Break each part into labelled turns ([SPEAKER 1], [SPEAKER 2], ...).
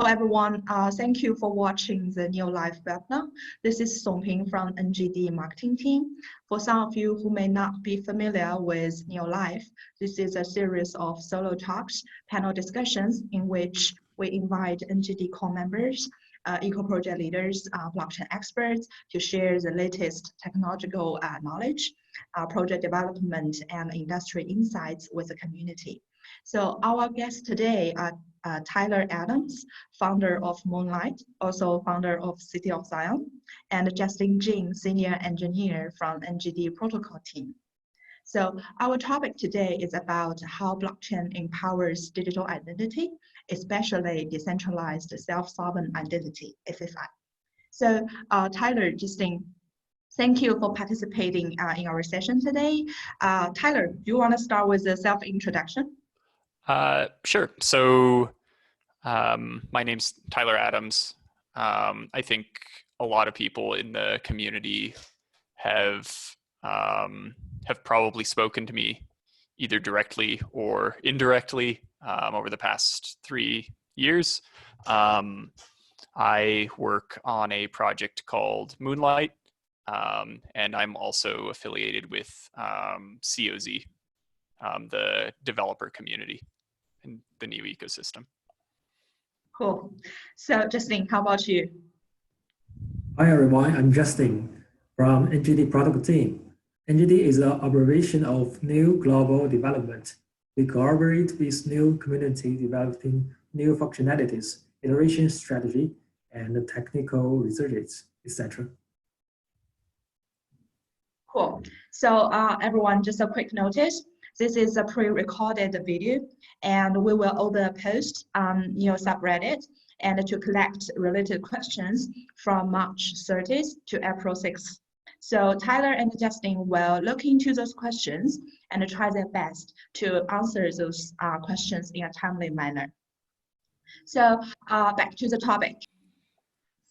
[SPEAKER 1] Hello everyone, thank you for watching the new live webinar. This is Songping from NGD marketing team. For some of you who may not be familiar with Neo Live, this is a series of solo talks, panel discussions in which we invite NGD core members, eco-project leaders, blockchain experts to share the latest technological knowledge, project development and industry insights with the community. So our guests today are Tyler Adams, founder of Moonlight, also founder of City of Zion, and Justin Jin, senior engineer from NGD protocol team. So our topic today is about how blockchain empowers digital identity, especially decentralized self-sovereign identity, SSI. So Tyler, Justin, thank you for participating in our session today. Tyler, do you want to start with a self-introduction?
[SPEAKER 2] Sure. So my name's Tyler Adams. I think a lot of people in the community have probably spoken to me either directly or indirectly over the past 3 years. I work on a project called Moonlight, and I'm also affiliated with COZ, the developer community in the new ecosystem.
[SPEAKER 1] Cool. So Justin, how about you?
[SPEAKER 3] Hi everyone, I'm Justin from NGD product team. NGD is an abbreviation of New Global Development. We collaborate with new community developing new functionalities, iteration strategy, and technical researches, etc.
[SPEAKER 1] Cool. So everyone, just a quick notice. This is a pre-recorded video, and we will open a post on your subreddit and to collect related questions from March 30th to April 6th. So Tyler and Justin will look into those questions and try their best to answer those questions in a timely manner. So back to the topic.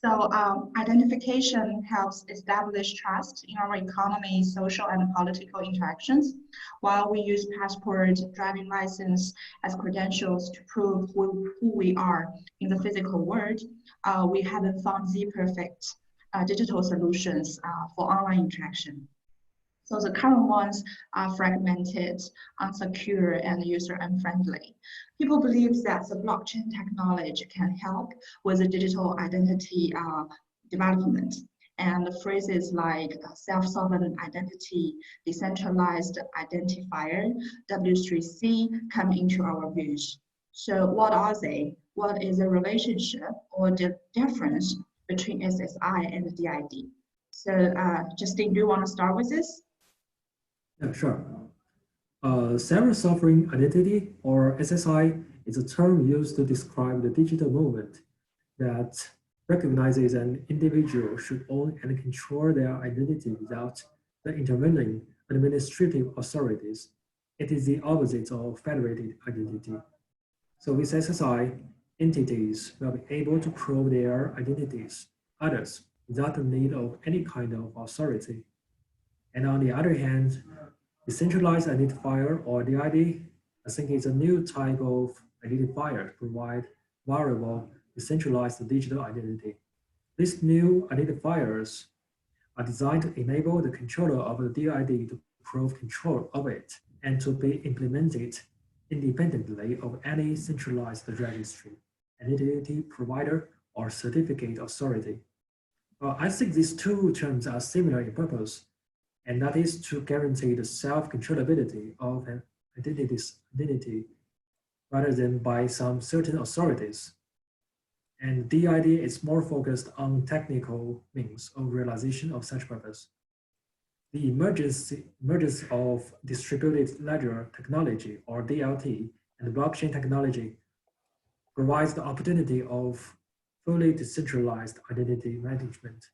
[SPEAKER 1] So identification helps establish trust in our economy, social and political interactions. While we use passport, driving license as credentials to prove who we are in the physical world, we haven't found the perfect digital solutions for online interaction. So the current ones are fragmented, unsecure, and user-unfriendly. People believe that the blockchain technology can help with the digital identity development. And phrases like self-sovereign identity, decentralized identifier, W3C come into our views. So what are they? What is the relationship or the difference between SSI and DID? So Justin, do you want to start with this?
[SPEAKER 3] Yeah, sure. Self-sovereign identity, or SSI, is a term used to describe the digital movement that recognizes an individual should own and control their identity without the intervening administrative authorities. It is the opposite of federated identity. So with SSI, entities will be able to prove their identities, others, without the need of any kind of authority. And on the other hand, decentralized identifier, or DID, I think is a new type of identifier to provide variable decentralized digital identity. These new identifiers are designed to enable the controller of the DID to prove control of it and to be implemented independently of any centralized registry, identity provider, or certificate authority. I think these two terms are similar in purpose, and that is to guarantee the self-controllability of an identity rather than by some certain authorities. And DID is more focused on technical means of realization of such purpose. The emergence of distributed ledger technology, or DLT, and blockchain technology provides the opportunity of fully decentralized identity management.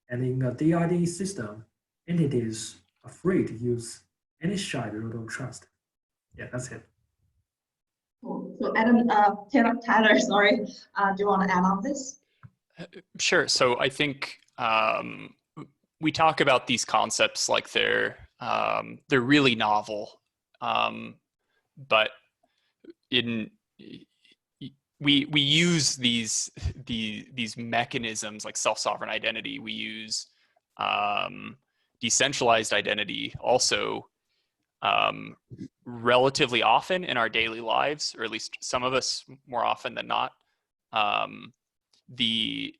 [SPEAKER 3] And in a DID system, entities are free to use any shared root of trust. Yeah, that's it.
[SPEAKER 1] Cool. So Adam, Tyler, sorry, do you want to add on this?
[SPEAKER 2] Sure. So I think we talk about these concepts like they're really novel, but we use these mechanisms like self-sovereign identity. We use decentralized identity also relatively often in our daily lives, or at least some of us more often than not. The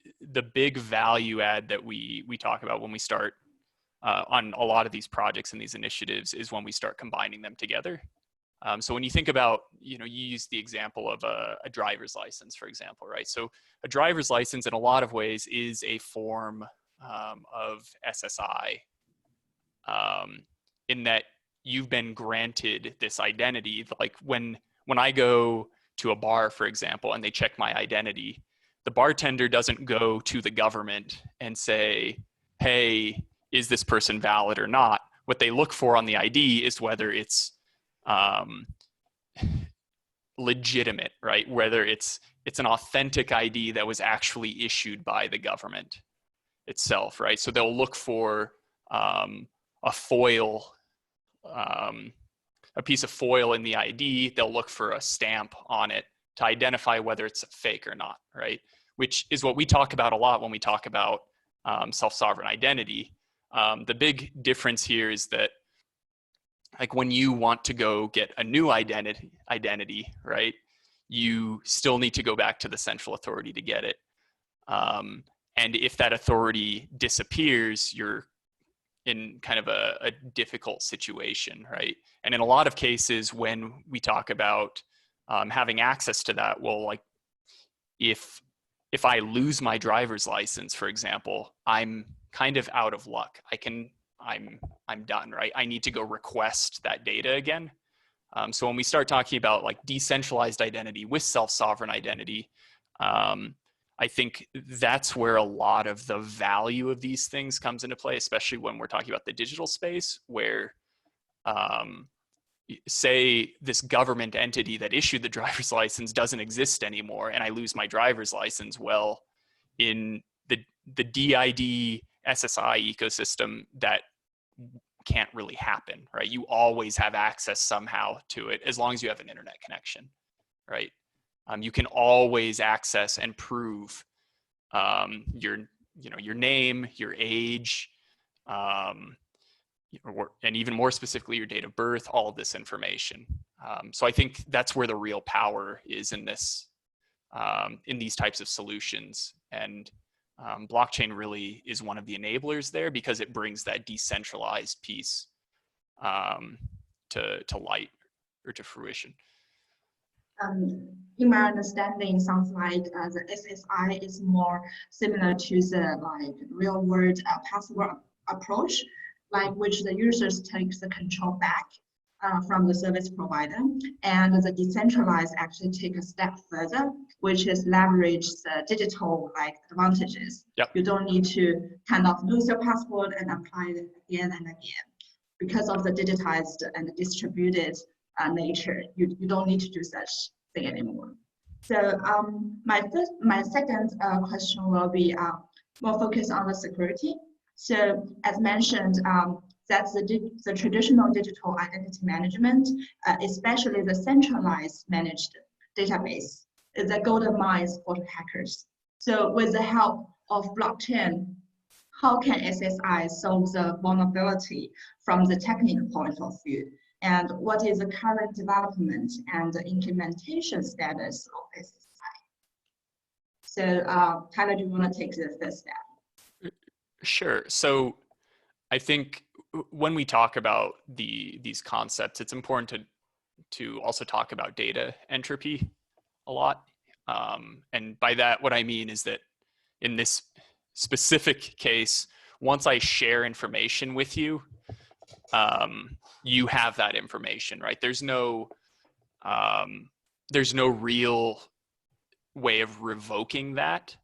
[SPEAKER 2] big value add that we talk about when we start on a lot of these projects and these initiatives is when we start combining them together. So when you think about, you use the example of a driver's license, for example, right? So a driver's license in a lot of ways is a form of SSI, in that you've been granted this identity. Like when I go to a bar, for example, and they check my identity, the bartender doesn't go to the government and say, hey, is this person valid or not? What they look for on the ID is whether it's legitimate, right? Whether it's an authentic ID that was actually issued by the government itself, right? So they'll look for a foil, a piece of foil in the ID. They'll look for a stamp on it to identify whether it's fake or not, right? Which is what we talk about a lot when we talk about self-sovereign identity. The big difference here is that, like, when you want to go get a new identity, right, you still need to go back to the central authority to get it. And if that authority disappears, you're in kind of a difficult situation, right? And in a lot of cases, when we talk about having access to that, well, like if I lose my driver's license, for example, I'm kind of out of luck. I'm done, right? I need to go request that data again. So when we start talking about like decentralized identity with self-sovereign identity, I think that's where a lot of the value of these things comes into play, especially when we're talking about the digital space, where say this government entity that issued the driver's license doesn't exist anymore and I lose my driver's license. Well, in the DID SSI ecosystem, that can't really happen, right? You always have access somehow to it as long as you have an internet connection, right? You can always access and prove your name, your age, and even more specifically, your date of birth, all of this information. So I think that's where the real power is in this, in these types of solutions. And blockchain really is one of the enablers there because it brings that decentralized piece to light or to fruition.
[SPEAKER 1] In my understanding, sounds like the SSI is more similar to the real world password approach, like which the users takes the control back from the service provider, and the decentralized actually take a step further, which is leverage the digital advantages.
[SPEAKER 2] Yep.
[SPEAKER 1] You don't need to kind of lose your password and apply it again and again. Because of the digitized and distributed nature, you don't need to do such thing anymore. So my second question will be more focused on the security. So as mentioned, that's the traditional digital identity management, especially the centralized managed database, is a golden mine for hackers. So with the help of blockchain, how can SSI solve the vulnerability from the technical point of view? And what is the current development and the implementation status of SSI? So Tyler, do you want to take the first step?
[SPEAKER 2] Sure. So I think when we talk about these concepts, it's important to also talk about data entropy a lot. And by that, what I mean is that in this specific case, once I share information with you, you have that information, right? There's no real way of revoking that,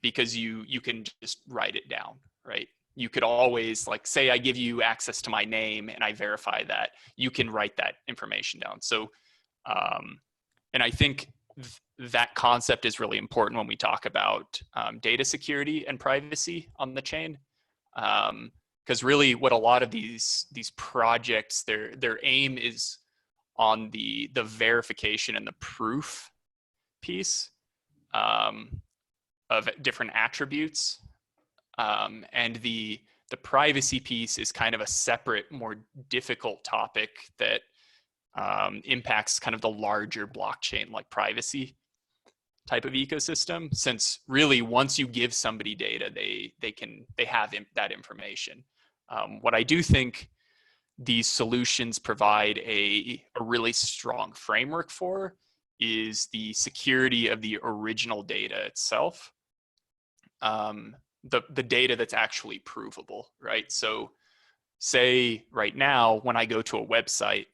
[SPEAKER 2] because you can just write it down, right? You could always, like, say I give you access to my name and I verify that, you can write that information down. So, and I think that concept is really important when we talk about data security and privacy on the chain. Because really what a lot of these projects, their aim is on the verification and the proof piece of different attributes. And the privacy piece is kind of a separate, more difficult topic that impacts kind of the larger blockchain like privacy type of ecosystem, since really once you give somebody data, they have that information. What I do think these solutions provide a really strong framework for is the security of the original data itself. The data that's actually provable, right? So say right now, when I go to a website,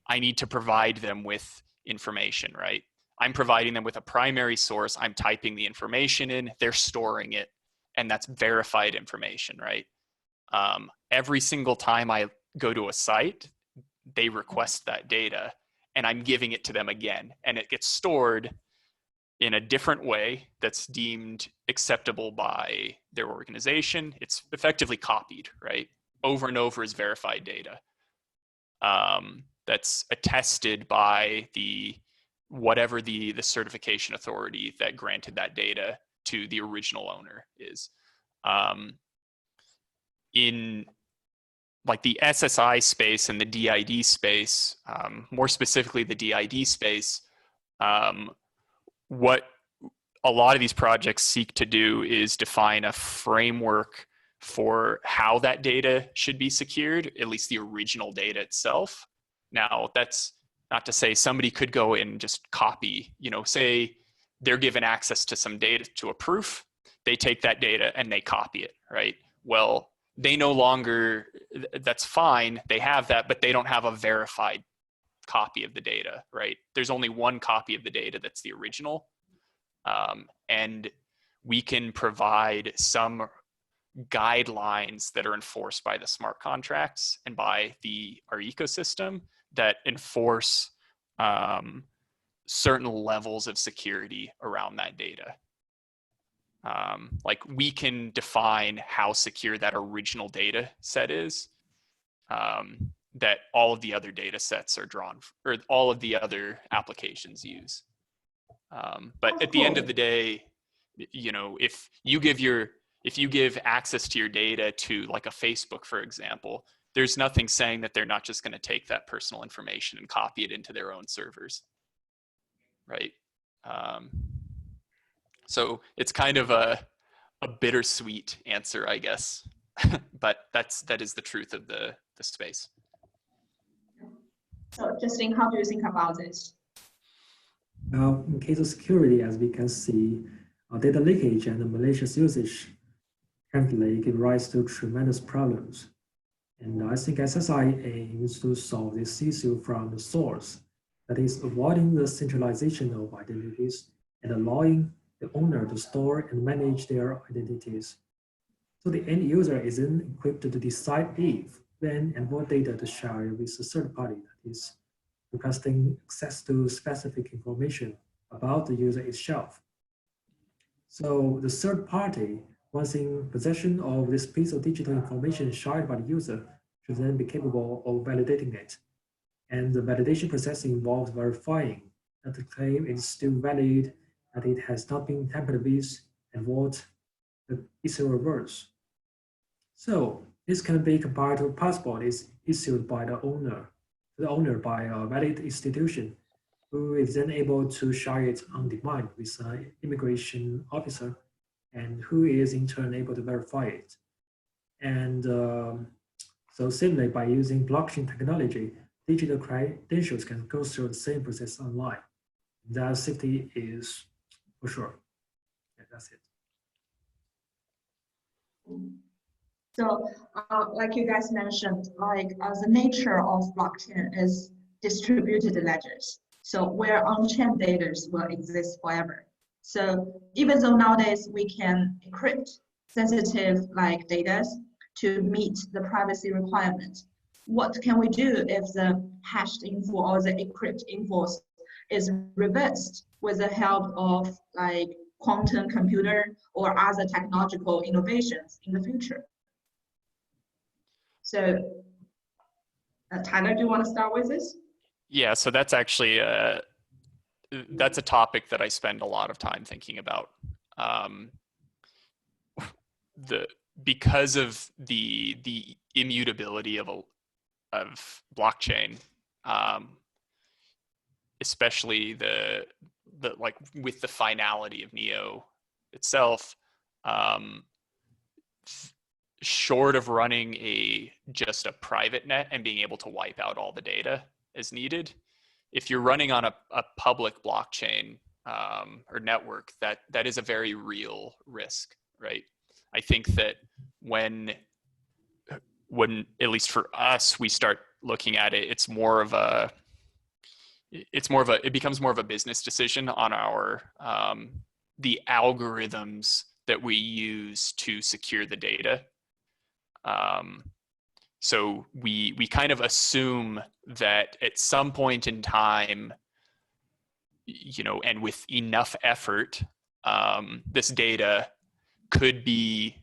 [SPEAKER 2] I need to provide them with information, right? I'm providing them with a primary source. I'm typing the information in, they're storing it, and that's verified information, right? Every single time I go to a site, they request that data, and I'm giving it to them again, and it gets stored in a different way that's deemed acceptable by their organization. It's effectively copied, right? Over and over as verified data. That's attested by whatever the certification authority that granted that data to the original owner is. In like the SSI space and the DID space, more specifically the DID space, what a lot of these projects seek to do is define a framework for how that data should be secured, at least the original data itself. Now, that's not to say somebody could go and just copy, say they're given access to some data, to a proof, they take that data and they copy it, right? Well, they no longer, that's fine, they have that, but they don't have a verified copy of the data, right? There's only one copy of the data that's the original. And we can provide some guidelines that are enforced by the smart contracts and by our ecosystem that enforce certain levels of security around that data. Like we can define how secure that original data set is, that all of the other data sets are drawn, or all of the other applications use. But at the end of the day, if you give access to your data to like a Facebook, for example, there's nothing saying that they're not just going to take that personal information and copy it into their own servers, right? So it's kind of a bittersweet answer, I guess, but that is the truth of the space.
[SPEAKER 1] So Justin, how do you think about this?
[SPEAKER 3] Now, in case of security, as we can see, data leakage and malicious usage currently give rise to tremendous problems. And I think SSI aims to solve this issue from the source, that is, avoiding the centralization of identities and allowing the owner to store and manage their identities. So the end user is then equipped to decide if, when, and what data to share with a third party that is requesting access to specific information about the user itself. So the third party, once in possession of this piece of digital information shared by the user, should then be capable of validating it. And the validation process involves verifying that the claim is still valid, that it has not been tampered with, and what the issuer was. So this can be compared to a passport is issued by the owner by a valid institution, who is then able to share it on demand with an immigration officer, and who is in turn able to verify it. And so similarly, by using blockchain technology, digital credentials can go through the same process online. That safety is for sure. Yeah, that's it.
[SPEAKER 1] So, like you guys mentioned, the nature of blockchain is distributed ledgers. So where on-chain data will exist forever. So even though nowadays we can encrypt sensitive data to meet the privacy requirements, what can we do if the hashed info or the encrypted info is reversed with the help of quantum computer or other technological innovations in the future? So, Tyler, do you want to start with this?
[SPEAKER 2] Yeah, so that's actually that's a topic that I spend a lot of time thinking about. Because of the immutability of blockchain, especially the like with the finality of Neo itself, short of running just a private net and being able to wipe out all the data as needed, if you're running on a public blockchain or network, that is a very real risk, right? I think that when at least for us, we start looking at it, it becomes more of a business decision on our the algorithms that we use to secure the data. So we kind of assume that at some point in time, and with enough effort, this data could be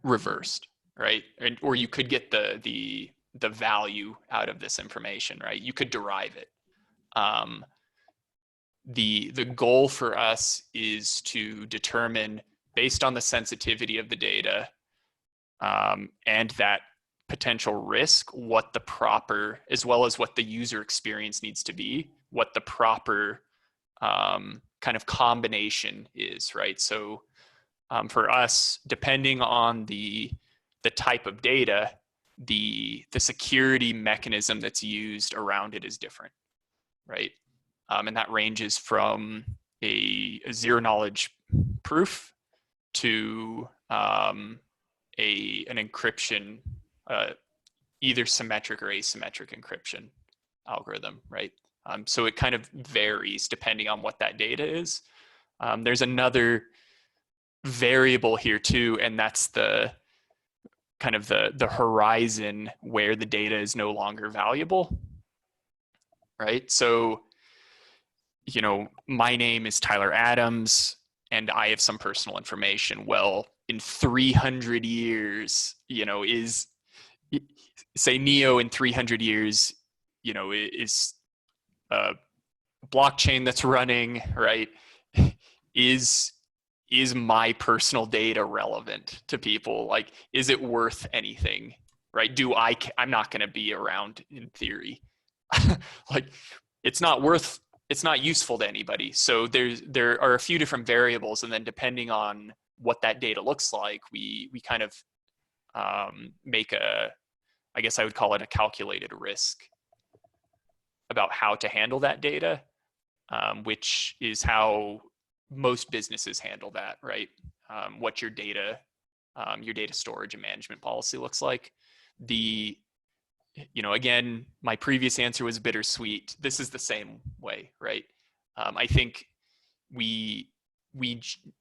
[SPEAKER 2] reversed, right? Or you could get the value out of this information, right? You could derive it. The goal for us is to determine, based on the sensitivity of the data and that potential risk, what the proper, as well as what the user experience needs to be, what the proper kind of combination is, right? So for us, depending on the type of data, the security mechanism that's used around it is different, right? And that ranges from a zero knowledge proof to an encryption, either symmetric or asymmetric encryption algorithm, right? So it kind of varies depending on what that data is. There's another variable here too, and that's the kind of the horizon where the data is no longer valuable, right? So, my name is Tyler Adams and I have some personal information. Well, in 300 years, say Neo in 300 years, is a blockchain that's running, right? Is my personal data relevant to people? Like, is it worth anything, right? I'm not going to be around in theory. Like, it's not useful to anybody. So there are a few different variables, and then depending on what that data looks like, we kind of make I guess I would call it a calculated risk about how to handle that data, which is how most businesses handle that, right? What your data storage and management policy looks like. Again, my previous answer was bittersweet. This is the same way, right? I think we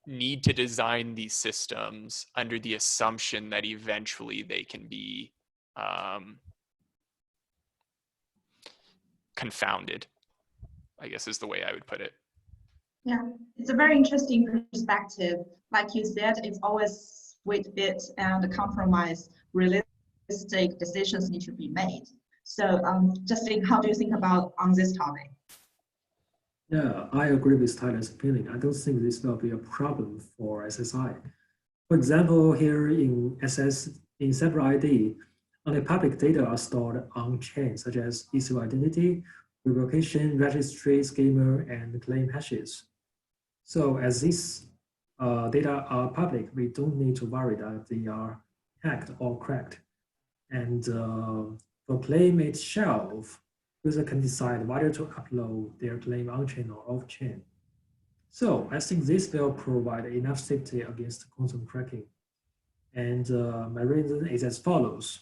[SPEAKER 2] need to design these systems under the assumption that eventually they can be confounded, I guess is the way I would put it.
[SPEAKER 1] Yeah, it's a very interesting perspective. Like you said, it's always sweet bit and compromise. Realistic decisions need to be made. So, Justin, how do you think about on this topic?
[SPEAKER 3] Yeah, I agree with Tyler's opinion. I don't think this will be a problem for SSI. For example, here in several ID, only public data are stored on-chain, such as issue identity, revocation, registry, schema, and claim hashes. So as these data are public, we don't need to worry that they are hacked or cracked. And for claim itself, user can decide whether to upload their claim on-chain or off-chain. So I think this will provide enough safety against quantum cracking. And my reason is as follows.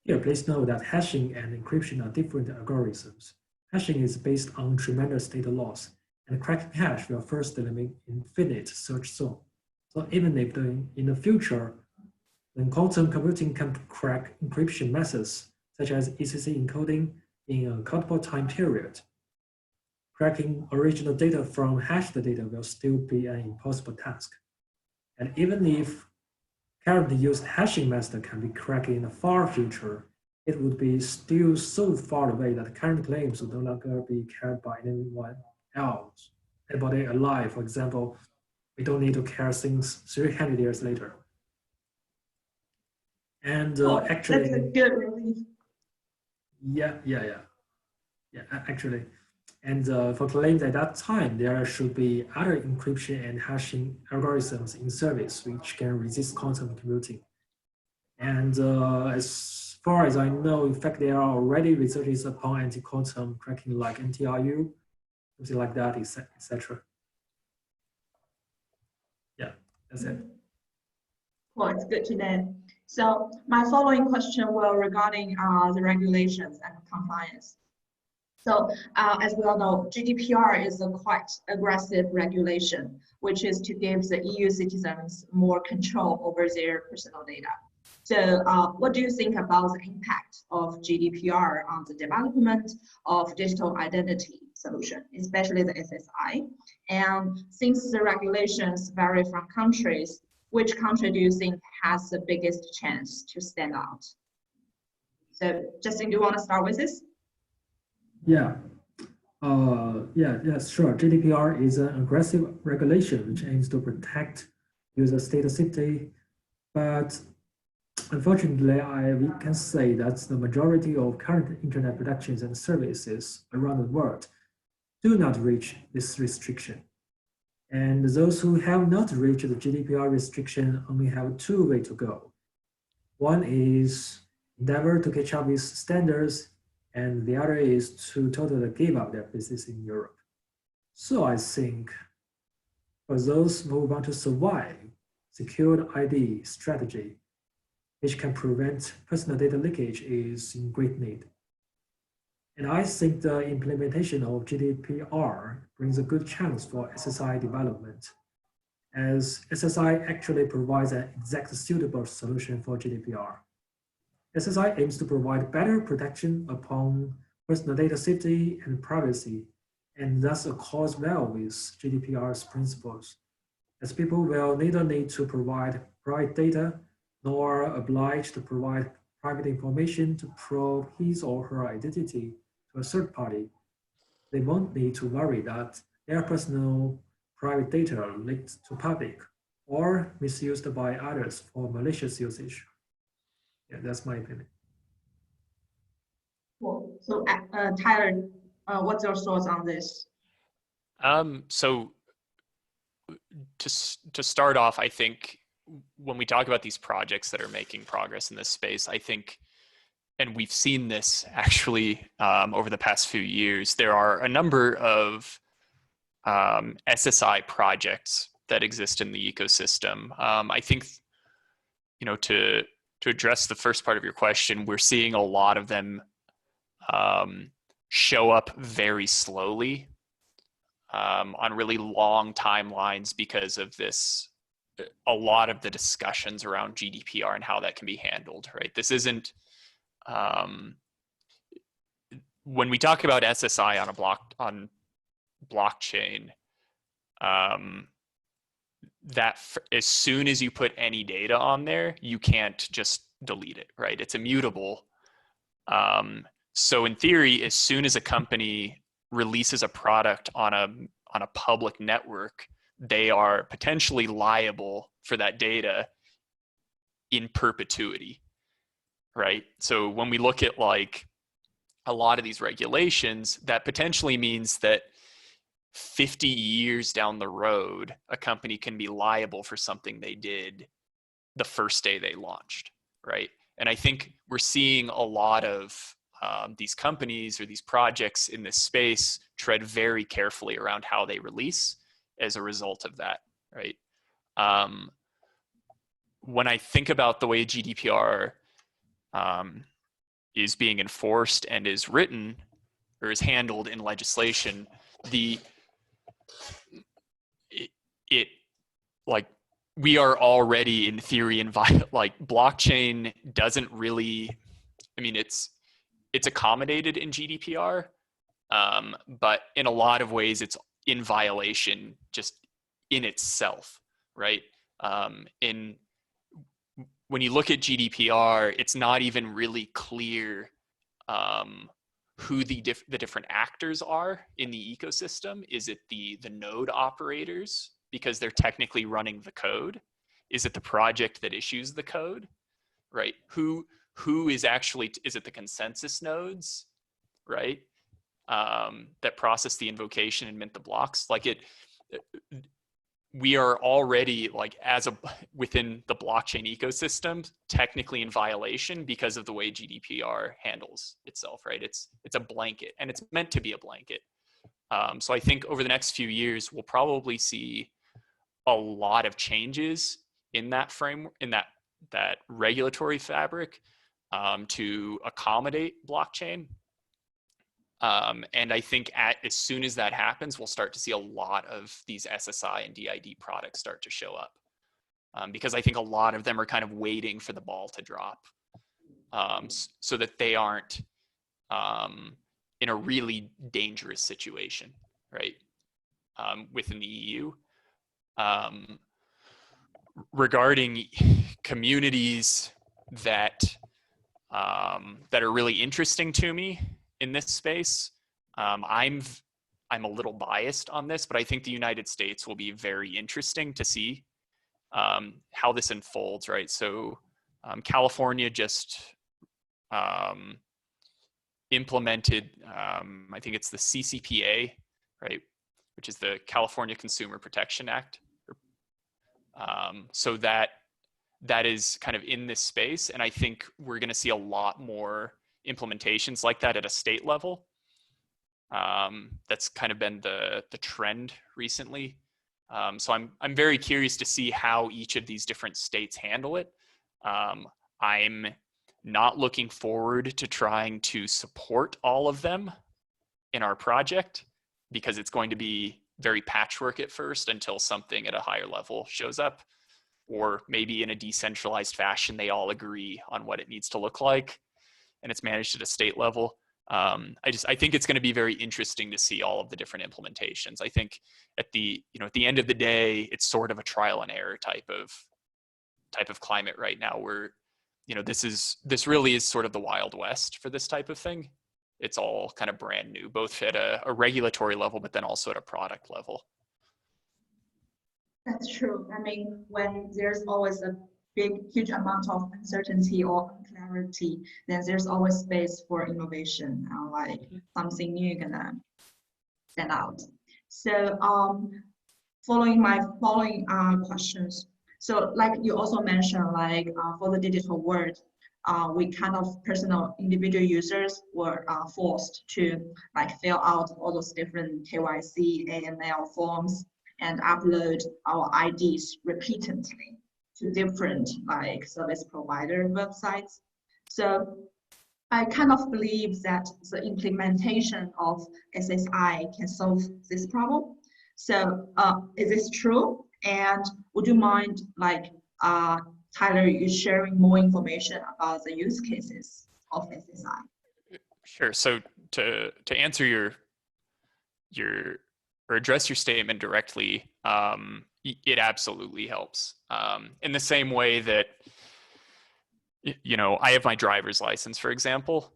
[SPEAKER 3] Here, please note that hashing and encryption are different algorithms. Hashing is based on tremendous data loss, and cracking hash will first limit infinite search zone. So even if in the future, when quantum computing can crack encryption methods, such as ECC encoding in a countable time period, cracking original data from hashed data will still be an impossible task. And even if currently used hashing method can be cracked in the far future, it would be still so far away that current claims would no longer be carried by anyone else. Anybody alive, for example, we don't need to care things 300 years later. And
[SPEAKER 1] Oh,
[SPEAKER 3] actually,
[SPEAKER 1] that's a good relief.
[SPEAKER 3] yeah, actually. And for claims at that time, there should be other encryption and hashing algorithms in service which can resist quantum computing. And as far as I know, in fact, there are already researches upon anti-quantum cracking like NTRU, something like that, etc. Yeah, that's it.
[SPEAKER 1] Well, it's good to know. So my following question will regarding the regulations and compliance. So as we all know, GDPR is a quite aggressive regulation, which is to give the EU citizens more control over their personal data. So what do you think about the impact of GDPR on the development of digital identity solution, especially the SSI? And since the regulations vary from countries, which country do you think has the biggest chance to stand out? So Justin, do you want to start with this?
[SPEAKER 3] Yeah. Yes, sure. GDPR is an aggressive regulation which aims to protect user data safety, but unfortunately, we can say that the majority of current internet productions and services around the world do not reach this restriction. And those who have not reached the GDPR restriction only have two ways to go. One is endeavor to catch up with standards, and the other is to totally give up their business in Europe. So I think for those who want to survive, secured ID strategy, which can prevent personal data leakage, is in great need. And I think the implementation of GDPR brings a good chance for SSI development, as SSI actually provides an exact suitable solution for GDPR. SSI aims to provide better protection upon personal data safety and privacy, and thus accords well with GDPR's principles, as people will neither need to provide private data nor obliged to provide private information to prove his or her identity to a third party. They won't need to worry that their personal private data leaked to public or misused by others for malicious usage. Yeah, that's my opinion.
[SPEAKER 1] Cool. So Tyler, what's your thoughts on this?
[SPEAKER 2] So to start off, I think when we talk about these projects that are making progress in this space, I think, and we've seen this actually over the past few years, there are a number of SSI projects that exist in the ecosystem. I think, to address the first part of your question, we're seeing a lot of them show up very slowly on really long timelines because of this, a lot of the discussions around GDPR and how that can be handled, right? This isn't, when we talk about SSI on blockchain, that as soon as you put any data on there, you can't just delete it, right? It's immutable. So in theory, as soon as a company releases a product on a public network, they are potentially liable for that data in perpetuity, right? So when we look at like a lot of these regulations, that potentially means that 50 years down the road, a company can be liable for something they did the first day they launched, right? And I think we're seeing a lot of these companies or these projects in this space tread very carefully around how they release as a result of that, right? When I think about the way GDPR is being enforced and is written or is handled in legislation, it like we are already in theory like blockchain doesn't really, I mean, it's accommodated in GDPR, but in a lot of ways it's in violation just in itself, right? when you look at GDPR, it's not even really clear who the different actors are in the ecosystem. Is it the node operators because they're technically running the code? Is it the project that issues the code, right? Who is actually, is it the consensus nodes, right? That process the invocation and mint the blocks? Like we are already like within the blockchain ecosystem, technically in violation because of the way GDPR handles itself, right? It's a blanket, and it's meant to be a blanket. So I think over the next few years, we'll probably see a lot of changes in that framework, in that regulatory fabric, to accommodate blockchain. And I think as soon as that happens, we'll start to see a lot of these SSI and DID products start to show up, because I think a lot of them are kind of waiting for the ball to drop, so that they aren't in a really dangerous situation, right, within the EU. Regarding communities that are really interesting to me in this space, I'm a little biased on this, but I think the United States will be very interesting to see how this unfolds, right? So California just implemented, I think it's the CCPA, right, which is the California Consumer Protection Act. So that is kind of in this space, and I think we're going to see a lot more implementations like that at a state level. That's kind of been the trend recently. So I'm very curious to see how each of these different states handle it. I'm not looking forward to trying to support all of them in our project, because it's going to be very patchwork at first until something at a higher level shows up, or maybe in a decentralized fashion, they all agree on what it needs to look like and it's managed at a state level. I think it's going to be very interesting to see all of the different implementations. I think at the end of the day, it's sort of a trial and error type of climate right now, where, this really is sort of the Wild West for this type of thing. It's all kind of brand new, both at a regulatory level, but then also at a product level.
[SPEAKER 1] That's true. I mean, when there's always a huge amount of uncertainty or unclarity, then there's always space for innovation, like something new gonna stand out. So following questions. So like you also mentioned, like for the digital world, we kind of personal individual users were forced to like fill out all those different KYC, AML forms and upload our IDs repeatedly to different like service provider websites. So I kind of believe that the implementation of SSI can solve this problem. So is this true? And would you mind, like, Tyler, you sharing more information about the use cases of SSI?
[SPEAKER 2] Sure. So to answer your or address your statement directly, it absolutely helps. In the same way that, I have my driver's license, for example,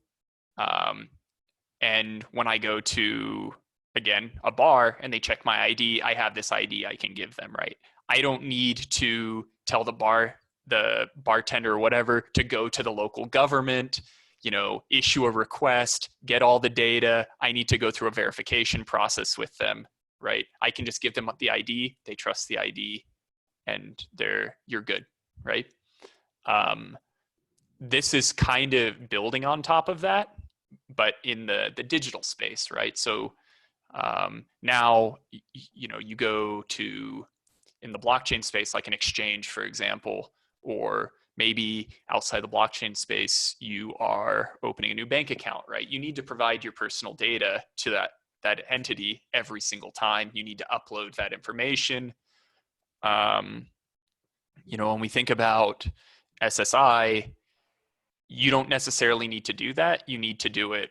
[SPEAKER 2] and when I go to, again, a bar and they check my ID, I have this ID I can give them, right? I don't need to tell the bartender or whatever to go to the local government, issue a request, get all the data. I need to go through a verification process with them, right? I can just give them the ID, they trust the ID, and you're good, right? This is kind of building on top of that, but in the digital space, right? So now, you go to, in the blockchain space, like an exchange, for example, or maybe outside the blockchain space, you are opening a new bank account, right? You need to provide your personal data to that entity every single time. You need to upload that information. When we think about SSI, you don't necessarily need to do that. You need to do it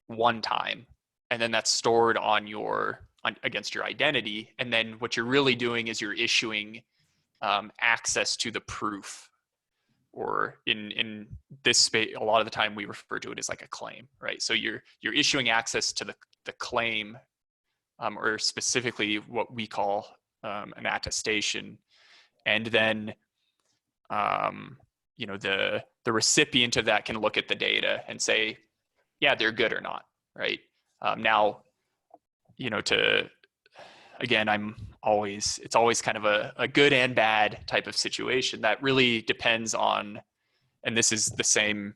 [SPEAKER 2] one time, and then that's stored against your identity. And then what you're really doing is you're issuing access to the proof, or in this space, a lot of the time we refer to it as like a claim, right? So you're issuing access to the claim, or specifically what we call an attestation, and then you know, the recipient of that can look at the data and say, yeah, they're good or not, right? Now, you know, again, it's always kind of a good and bad type of situation that really depends on, and this is the same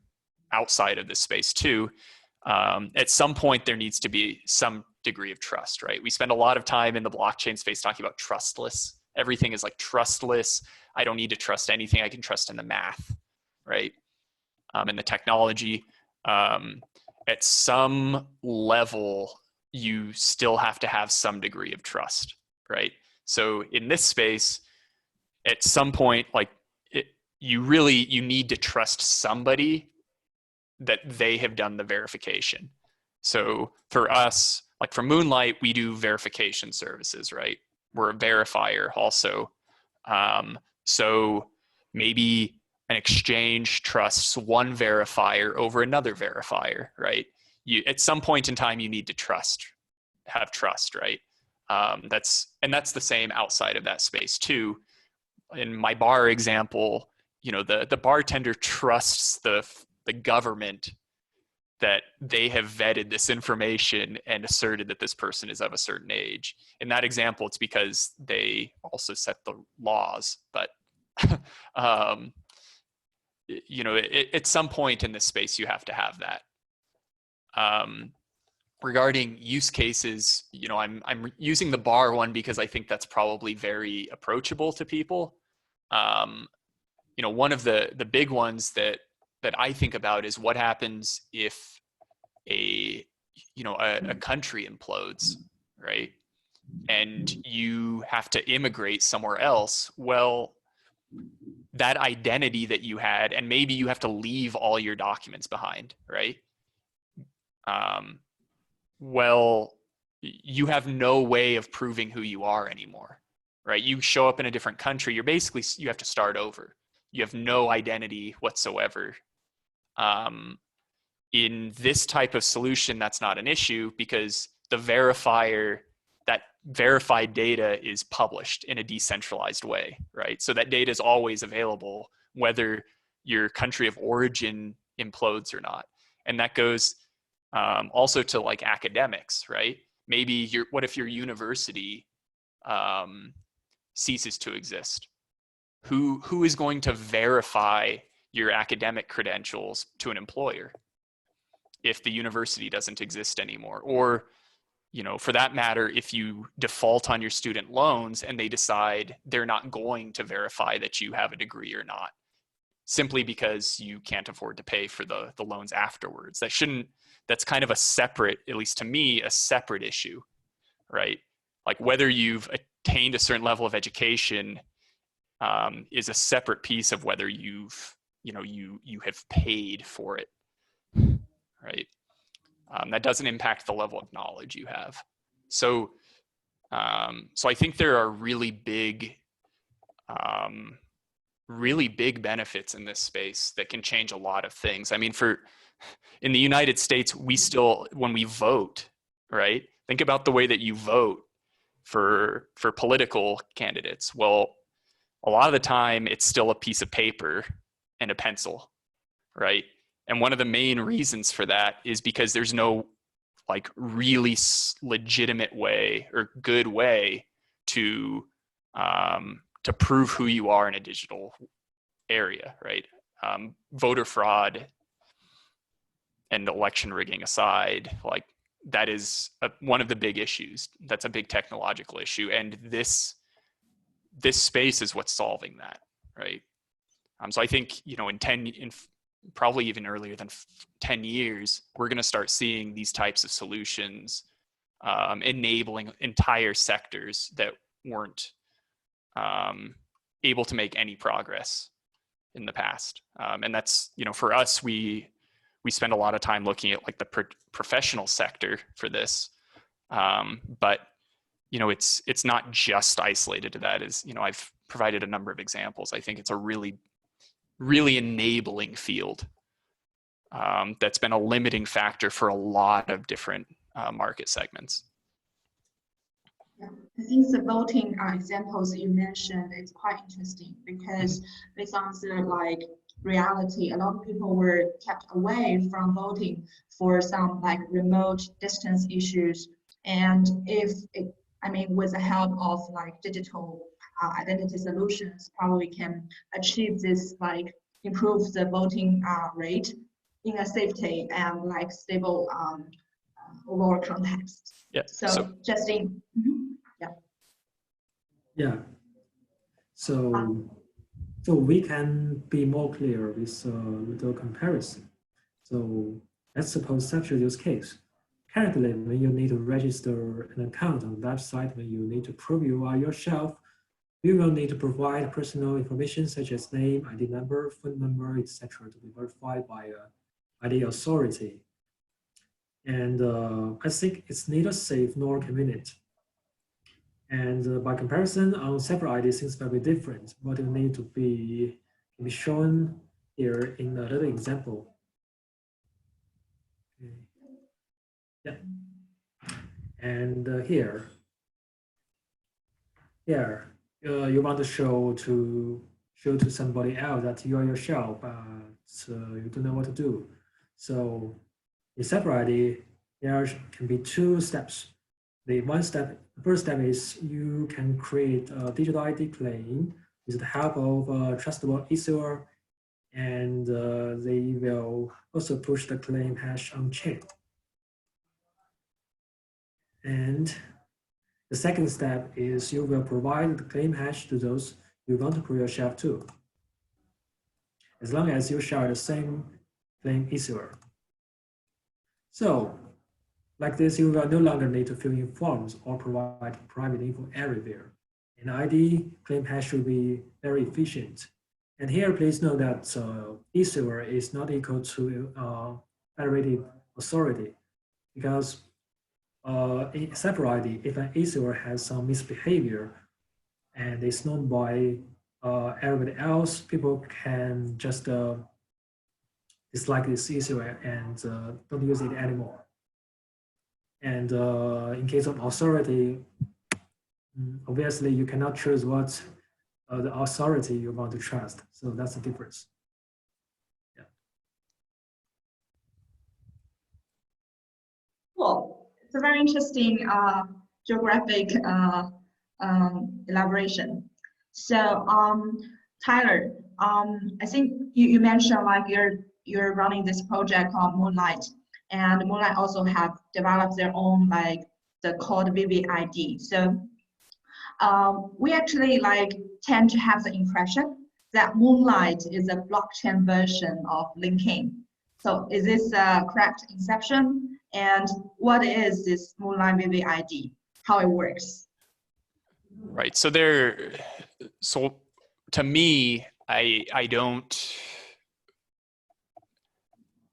[SPEAKER 2] outside of this space too. At some point, there needs to be some degree of trust, right? We spend a lot of time in the blockchain space talking about trustless. Everything is like trustless. I don't need to trust anything. I can trust in the math, right? And the technology. At some level, you still have to have some degree of trust, right? So in this space, at some point, like you need to trust somebody that they have done the verification. So for us, like for Moonlight, we do verification services, right? We're a verifier also. So maybe an exchange trusts one verifier over another verifier, right? At some point in time, you need to have trust, right? That's the same outside of that space too. In my bar example, you know, the bartender trusts the government that they have vetted this information and asserted that this person is of a certain age. In that example, it's because they also set the laws, but you know, at some point in this space, you have to have that. Regarding use cases, you know, I'm using the bar one because I think that's probably very approachable to people. You know, one of the big ones that I think about is what happens if a country implodes, right? And you have to immigrate somewhere else. Well, that identity that you had, and maybe you have to leave all your documents behind, right? Well, you have no way of proving who you are anymore, right? You show up in a different country, you have to start over. You have no identity whatsoever. In this type of solution, that's not an issue because the verifier, that verified data is published in a decentralized way, right? So that data is always available, whether your country of origin implodes or not. And that goes also to like academics, right? Maybe what if your university ceases to exist? Who is going to verify your academic credentials to an employer if the university doesn't exist anymore? Or, you know, for that matter, if you default on your student loans and they decide they're not going to verify that you have a degree or not, simply because you can't afford to pay for the loans afterwards. That's kind of a separate, at least to me, a separate issue, right? Like whether you've attained a certain level of education is a separate piece of whether you have paid for it, right? That doesn't impact the level of knowledge you have. So I think there are really big benefits in this space that can change a lot of things. I mean, in the United States, we still, when we vote, right? Think about the way that you vote for political candidates. Well, a lot of the time it's still a piece of paper and a pencil, right? And one of the main reasons for that is because there's no like really legitimate way or good way to prove who you are in a digital area, right? Voter fraud and election rigging aside, like that is one of the big issues. That's a big technological issue, and this space is what's solving that, right? So I think, you know, in probably even earlier than 10 years, we're going to start seeing these types of solutions enabling entire sectors that weren't able to make any progress in the past. And that's, you know, for us, we spend a lot of time looking at like the professional sector for this. But, you know, it's not just isolated to that. As, you know, I've provided a number of examples. I think it's a really really enabling field that's been a limiting factor for a lot of different market segments.
[SPEAKER 1] Yeah. I think the voting examples you mentioned is quite interesting because based on the like reality, a lot of people were kept away from voting for some like remote distance issues. And if it, I mean, with the help of like digital identity solutions, probably can achieve this like improve the voting rate in a safety and like stable overall context.
[SPEAKER 2] Yeah.
[SPEAKER 1] So Justin. Yeah.
[SPEAKER 3] Yeah. So we can be more clear with the comparison. So let's suppose such a use case. Currently, when you need to register an account on the website, when you need to prove you are yourself, you will need to provide personal information such as name, ID number, phone number, etc. to be verified by an ID authority. And I think it's neither safe nor convenient. And by comparison, on separate IDs, things might be different. What you need to be can be shown here in a little example. Okay. Yeah. And here you want to show to somebody else that you are yourself, but you don't know what to do. So in separate ID, there can be two steps. The first step is you can create a digital ID claim with the help of a trustable issuer, and they will also push the claim hash on chain. And the second step is you will provide the claim hash to those you want to prove yourself to, as long as you share the same claim issuer. So like this, you will no longer need to fill in forms or provide private info everywhere. An ID claim hash will be very efficient. And here, please note that issuer is not equal to federated authority, because in separate ID, if an issuer has some misbehavior and is known by everybody else, people can just dislike this issuer and don't use it anymore. And in case of authority, obviously you cannot choose what the authority you want to trust. So that's the difference. Yeah.
[SPEAKER 1] Cool. It's a very interesting geographic elaboration. So Tyler, I think you mentioned like you're running this project called Moonlight. And Moonlight also have developed their own like the called VVID. So we actually like tend to have the impression that Moonlight is a blockchain version of LinkedIn. So is this a correct inception? And what is this Moonlight VVID? How it works?
[SPEAKER 2] Right. So to me, I don't.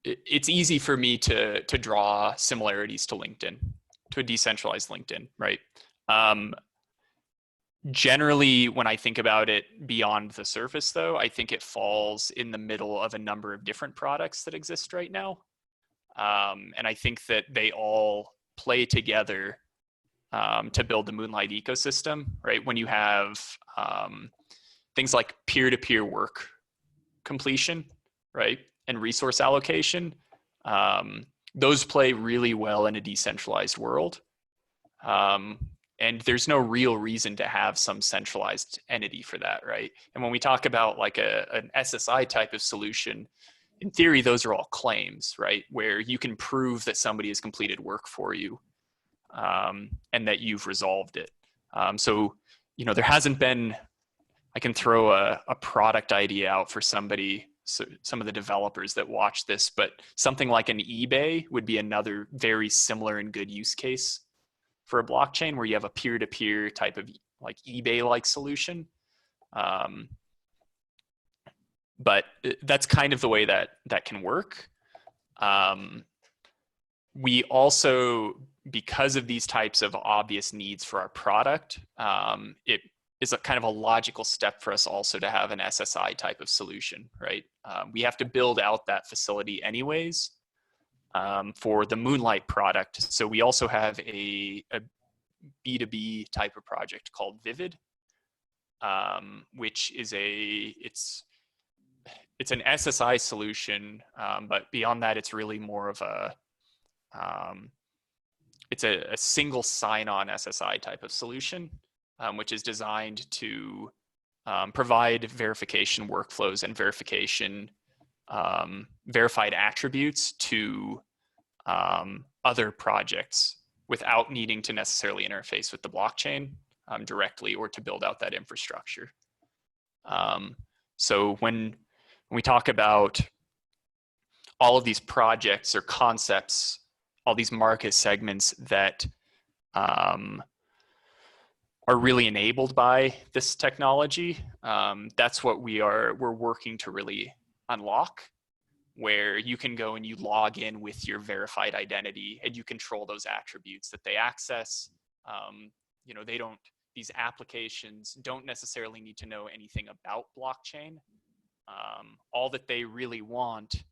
[SPEAKER 2] It's easy for me to draw similarities to LinkedIn, to a decentralized LinkedIn, right? Generally, when I think about it beyond the surface, though, I think it falls in the middle of a number of different products that exist right now. And I think that they all play together to build the Moonlight ecosystem, right? When you have things like peer-to-peer work completion, right? And resource allocation, those play really well in a decentralized world. And there's no real reason to have some centralized entity for that, right? And when we talk about like an SSI type of solution, in theory, those are all claims, right? Where you can prove that somebody has completed work for you and that you've resolved it. So, there hasn't been, I can throw a product idea out for somebody, so some of the developers that watch this, but something like an eBay would be another very similar and good use case for a blockchain where you have a peer-to-peer type of like eBay-like solution. But that's kind of the way that can work. We also, because of these types of obvious needs for our product, is a kind of a logical step for us also to have an SSI type of solution, right? We have to build out that facility anyways for the Moonlight product. So we also have a B2B type of project called Vivid, which is it's an SSI solution, but beyond that, it's really more of it's a single sign-on SSI type of solution, which is designed to provide verification workflows and verified attributes to other projects without needing to necessarily interface with the blockchain directly or to build out that infrastructure. So when we talk about all of these projects or concepts, all these market segments that are really enabled by this technology, that's what we're working to really unlock, where you can go and you log in with your verified identity and you control those attributes that they access. You know, these applications don't necessarily need to know anything about blockchain. All that they really want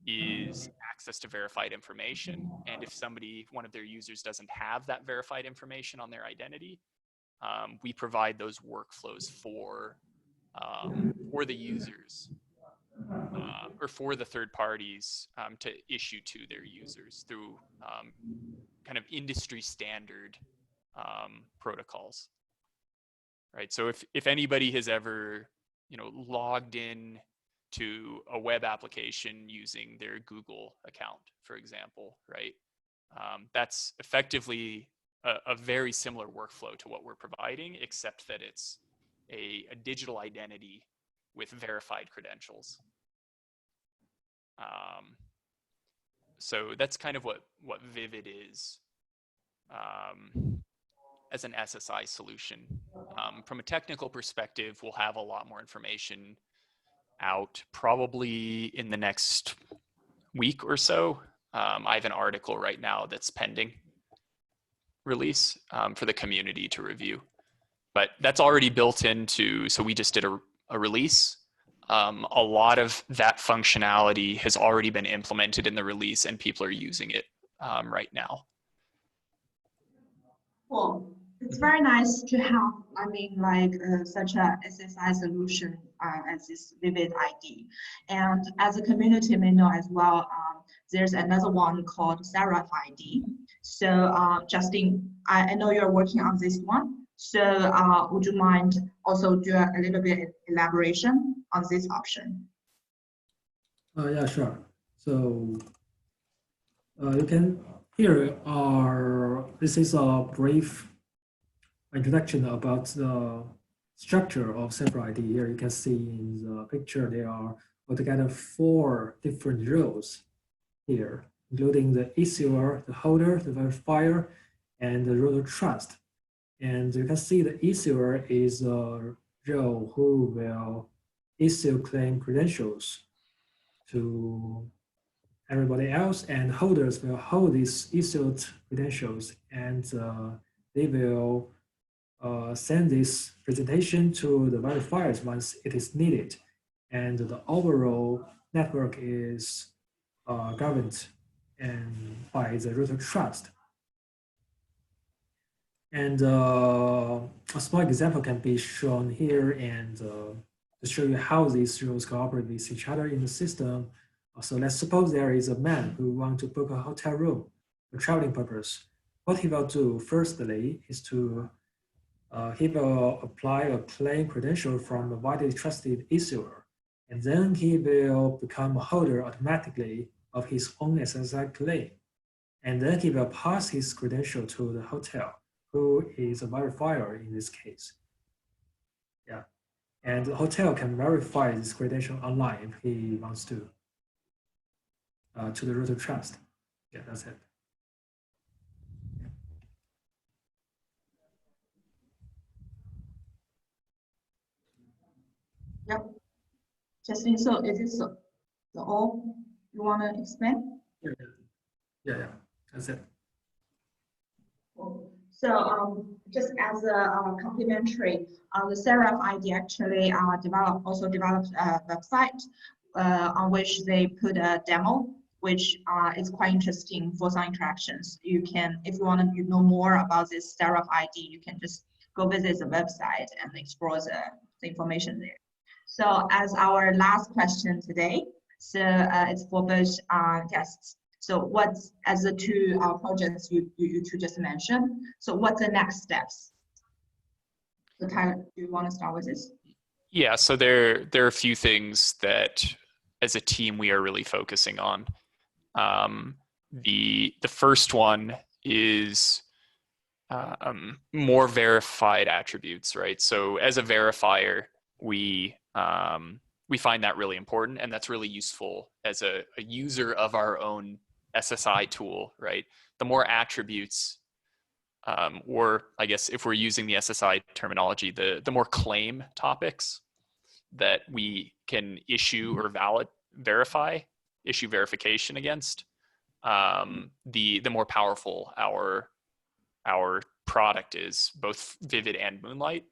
[SPEAKER 2] is access to verified information. And if one of their users doesn't have that verified information on their identity, we provide those workflows for the users or for the third parties to issue to their users through kind of industry standard protocols, right? So if anybody has ever, you know, logged in to a web application using their Google account, for example, right? That's effectively a very similar workflow to what we're providing, except that it's a digital identity with verified credentials. So that's kind of what Vivid is as an SSI solution. From a technical perspective, we'll have a lot more information out probably in the next week or so. I have an article right now that's pending release for the community to review, but that's already built into, so we just did a release. A lot of that functionality has already been implemented in the release and people are using it right now.
[SPEAKER 1] Cool. It's very nice to have, I mean, like such a SSI solution as this Vivid ID. And as a community may know as well, there's another one called serif ID. So Justin, I know you're working on this one. So would you mind also do a little bit elaboration on this option?
[SPEAKER 3] Yeah, sure. So you can, this is a brief introduction about the structure of serif ID. Here you can see in the picture, there are altogether 4 different roles here, including the issuer, the holder, the verifier, and the root of trust. And you can see the issuer is a role who will issue claim credentials to everybody else, and holders will hold these issued credentials, and they will send this presentation to the verifiers once it is needed. And the overall network is governed by the root of trust. And a small example can be shown here, and to show you how these rules cooperate with each other in the system. So let's suppose there is a man who wants to book a hotel room for traveling purpose. What he will do firstly is to he will apply a claim credential from a widely trusted issuer, and then he will become a holder automatically of his own SSI claim. And then he will pass his credential to the hotel, who is a verifier in this case. Yeah, and the hotel can verify this credential online if he wants to the root of trust. Yeah, that's it.
[SPEAKER 1] Yep. Justin, so is this the all you want to explain?
[SPEAKER 3] Yeah, that's it.
[SPEAKER 1] Cool. So just as a complementary, the serif ID actually also developed a website on which they put a demo, which is quite interesting for some interactions. You can, if you want to know more about this serif ID, you can just go visit the website and explore the information there. So as our last question today, so it's for both guests. So what's, as the two projects you two just mentioned, so what's the next steps? So Tyler, do you want to start with this?
[SPEAKER 2] Yeah, so there are a few things that as a team we are really focusing on. The first one is more verified attributes, right? So as a verifier, we find that really important, and that's really useful as a user of our own SSI tool, right? The more attributes, or I guess if we're using the SSI terminology, the more claim topics that we can issue or issue verification against, the more powerful our product is, both Vivid and Moonlight,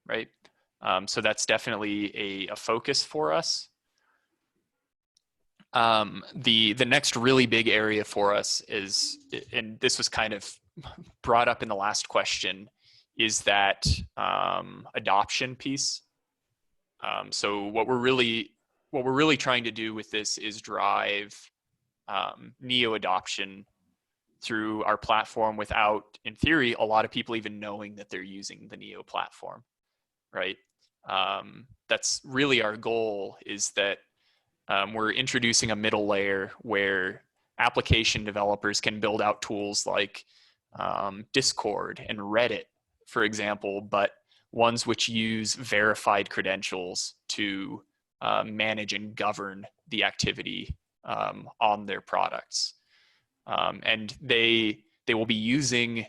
[SPEAKER 2] right? So that's definitely a focus for us. The next really big area for us is, and this was kind of brought up in the last question, is that adoption piece. So what we're really trying to do with this is drive Neo adoption through our platform without, in theory, a lot of people even knowing that they're using the Neo platform, right? That's really our goal, is that we're introducing a middle layer where application developers can build out tools like Discord and Reddit, for example, but ones which use verified credentials to manage and govern the activity on their products. And they will be using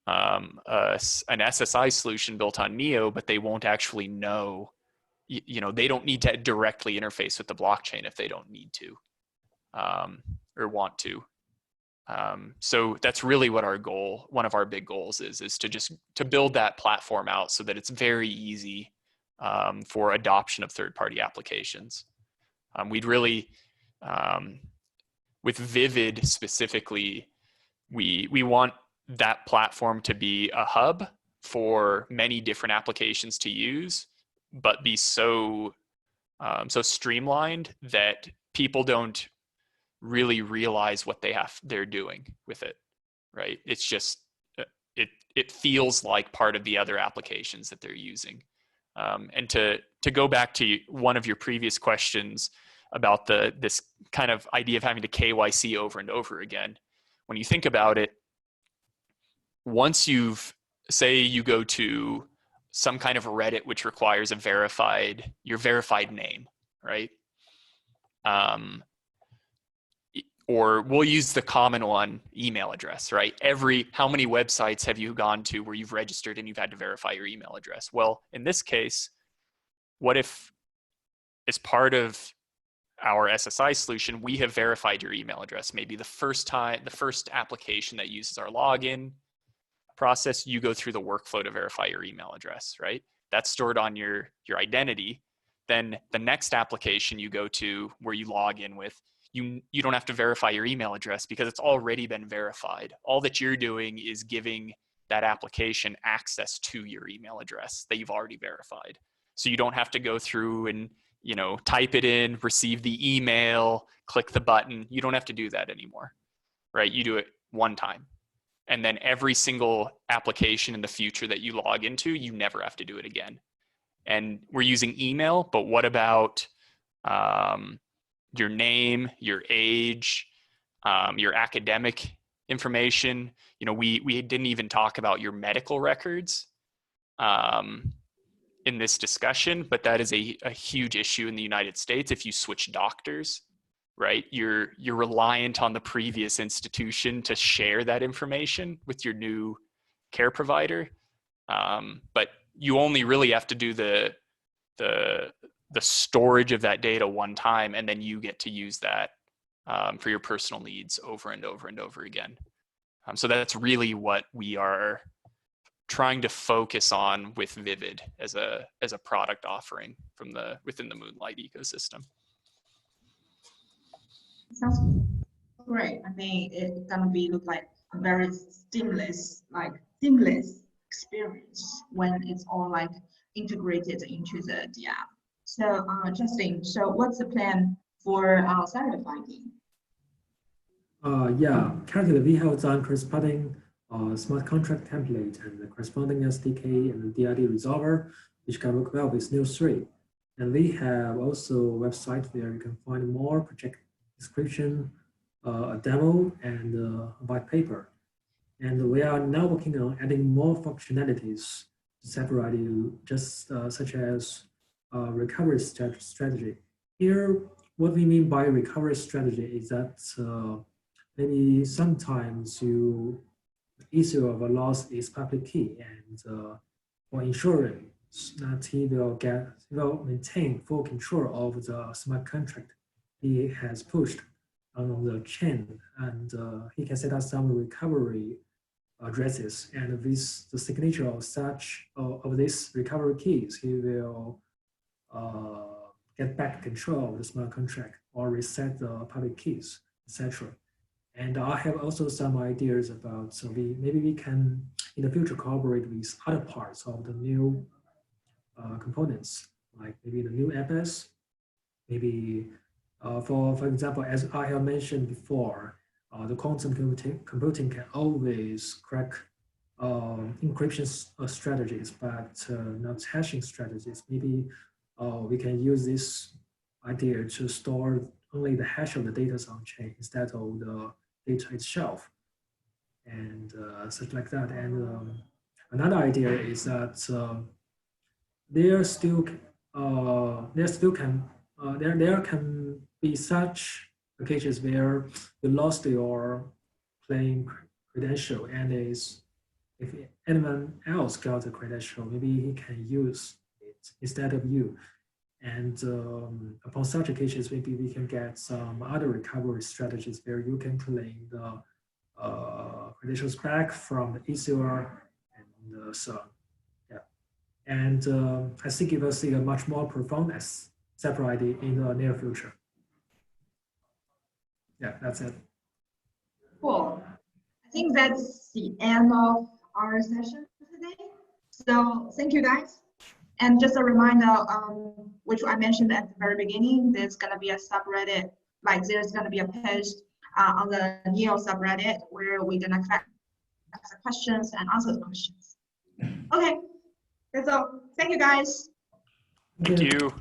[SPEAKER 2] an SSI solution built on Neo, but they won't actually know, they don't need to directly interface with the blockchain if they don't need to or want to. So that's really what our goal, one of our big goals is to build that platform out so that it's very easy for adoption of third-party applications. We'd really, with Vivid specifically, we want that platform to be a hub for many different applications to use, but be so streamlined that people don't really realize what they're doing with it, right? It's just it feels like part of the other applications that they're using. And to go back to one of your previous questions about this kind of idea of having to KYC over and over again, when you think about it, once say you go to some kind of Reddit which requires your verified name, right? Or we'll use the common one, email address, right? How many websites have you gone to where you've registered and you've had to verify your email address? Well, in this case, what if as part of our SSI solution, we have verified your email address? Maybe the first application that uses our login process, you go through the workflow to verify your email address, right? That's stored on your identity. Then the next application you go to where you log in with, you don't have to verify your email address because it's already been verified. All that you're doing is giving that application access to your email address that you've already verified. So you don't have to go through and type it in, receive the email, click the button. You don't have to do that anymore, right? You do it one time. And then every single application in the future that you log into, you never have to do it again. And we're using email, but what about your name, your age, your academic information? We didn't even talk about your medical records in this discussion, but that is a huge issue in the United States. If you switch doctors, right, you're reliant on the previous institution to share that information with your new care provider. But you only really have to do the storage of that data one time, and then you get to use that for your personal needs over and over and over again. So that's really what we are trying to focus on with Vivid as a product offering from within the Moonlight ecosystem.
[SPEAKER 1] Sounds great. I think it's gonna look like a very seamless experience when it's all like integrated into the app. So Justin, so what's the plan for serif finding?
[SPEAKER 3] Yeah, currently we have done corresponding smart contract template and the corresponding SDK and the DID resolver, which can work well with Neo 3. And we have also a website where you can find more project description, a demo, and a white paper. And we are now working on adding more functionalities to separate you, just such as recovery strategy. Here, what we mean by recovery strategy is that maybe sometimes the issue of a loss is public key, and for ensuring that he will maintain full control of the smart contract he has pushed on the chain, and he can set up some recovery addresses, and with the signature of these recovery keys, he will get back control of the smart contract or reset the public keys, etc. And I have also some ideas about, so maybe we can in the future collaborate with other parts of the new components, like maybe the new FS, maybe for example, as I have mentioned before, the quantum computing can always crack encryption strategies, but not hashing strategies. Maybe we can use this idea to store only the hash of the data on chain instead of the data itself, and such like that. And another idea is that there can be such occasions where you lost your playing credential, and if anyone else got a credential, maybe he can use it instead of you. And upon such occasions, maybe we can get some other recovery strategies where you can claim the credentials back from the issuer and so on. Yeah, and I think you will see a much more profound separate in the near future. Yeah, that's it.
[SPEAKER 1] Cool. I think that's the end of our session today. So thank you guys. And just a reminder, which I mentioned at the very beginning, there's going to be a subreddit, like there's going to be a post on the Neo subreddit where we're going to collect questions and answer the questions. Okay, that's all. Thank you guys.
[SPEAKER 2] Thank you.